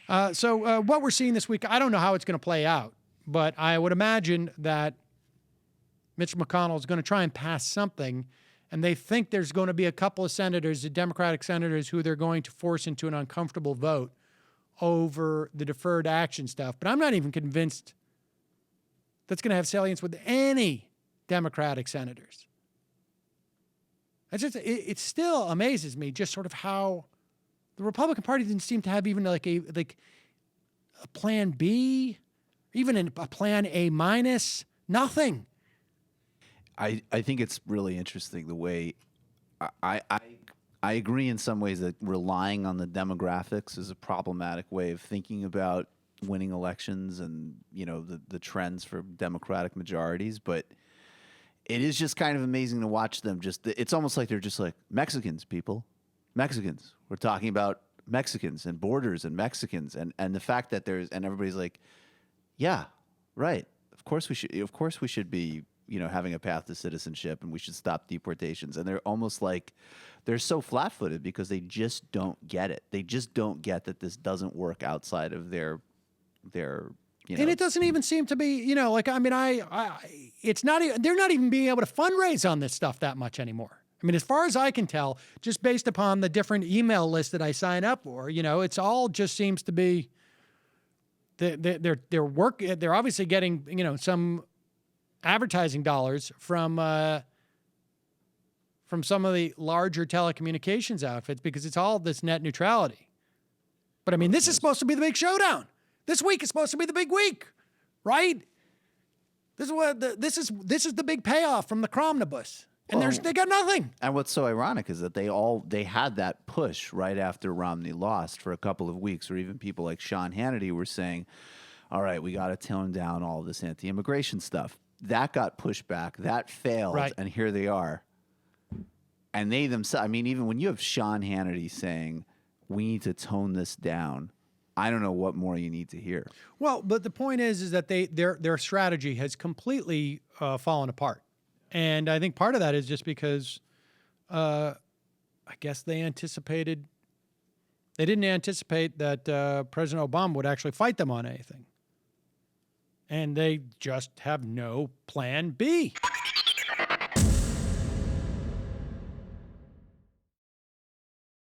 So what we're seeing this week, I don't know how it's going to play out, but I would imagine that Mitch McConnell is going to try and pass something, and they think there's going to be a couple of senators, the Democratic senators, who they're going to force into an uncomfortable vote over the deferred action stuff. But I'm not even convinced that's going to have salience with any Democratic senators. It still amazes me just sort of how the Republican Party didn't seem to have even like a plan B, even a plan A minus, nothing. I think it's really interesting the way I agree in some ways that relying on the demographics is a problematic way of thinking about winning elections and, you know, the trends for Democratic majorities. But it is just kind of amazing to watch them. It's almost like they're just like Mexicans, people, Mexicans. We're talking about Mexicans and borders and Mexicans and the fact that and everybody's like, yeah, right. Of course we should be, you know, having a path to citizenship, and we should stop deportations. And they're almost like they're so flat-footed because they just don't get it. They just don't get that this doesn't work outside of their you know. And it doesn't even seem to be, you know, like, I mean, it's not even, they're not even being able to fundraise on this stuff that much anymore. I mean, as far as I can tell, just based upon the different email lists that I sign up for, you know, it's all just seems to be they're obviously getting, you know, some advertising dollars from some of the larger telecommunications outfits because it's all this net neutrality. But I mean, this is supposed to be the big showdown. This week is supposed to be the big week, right? This is the big payoff from the Cromnibus. And they got nothing. And what's so ironic is that they had that push right after Romney lost for a couple of weeks, or even people like Sean Hannity were saying, all right, we got to tone down all this anti-immigration stuff. That got pushed back. That failed. Right. And here they are. And they themselves, I mean, even when you have Sean Hannity saying, we need to tone this down, I don't know what more you need to hear. Well, but the point is that their strategy has completely fallen apart. And I think part of that is just because I guess they didn't anticipate that President Obama would actually fight them on anything. And they just have no plan B.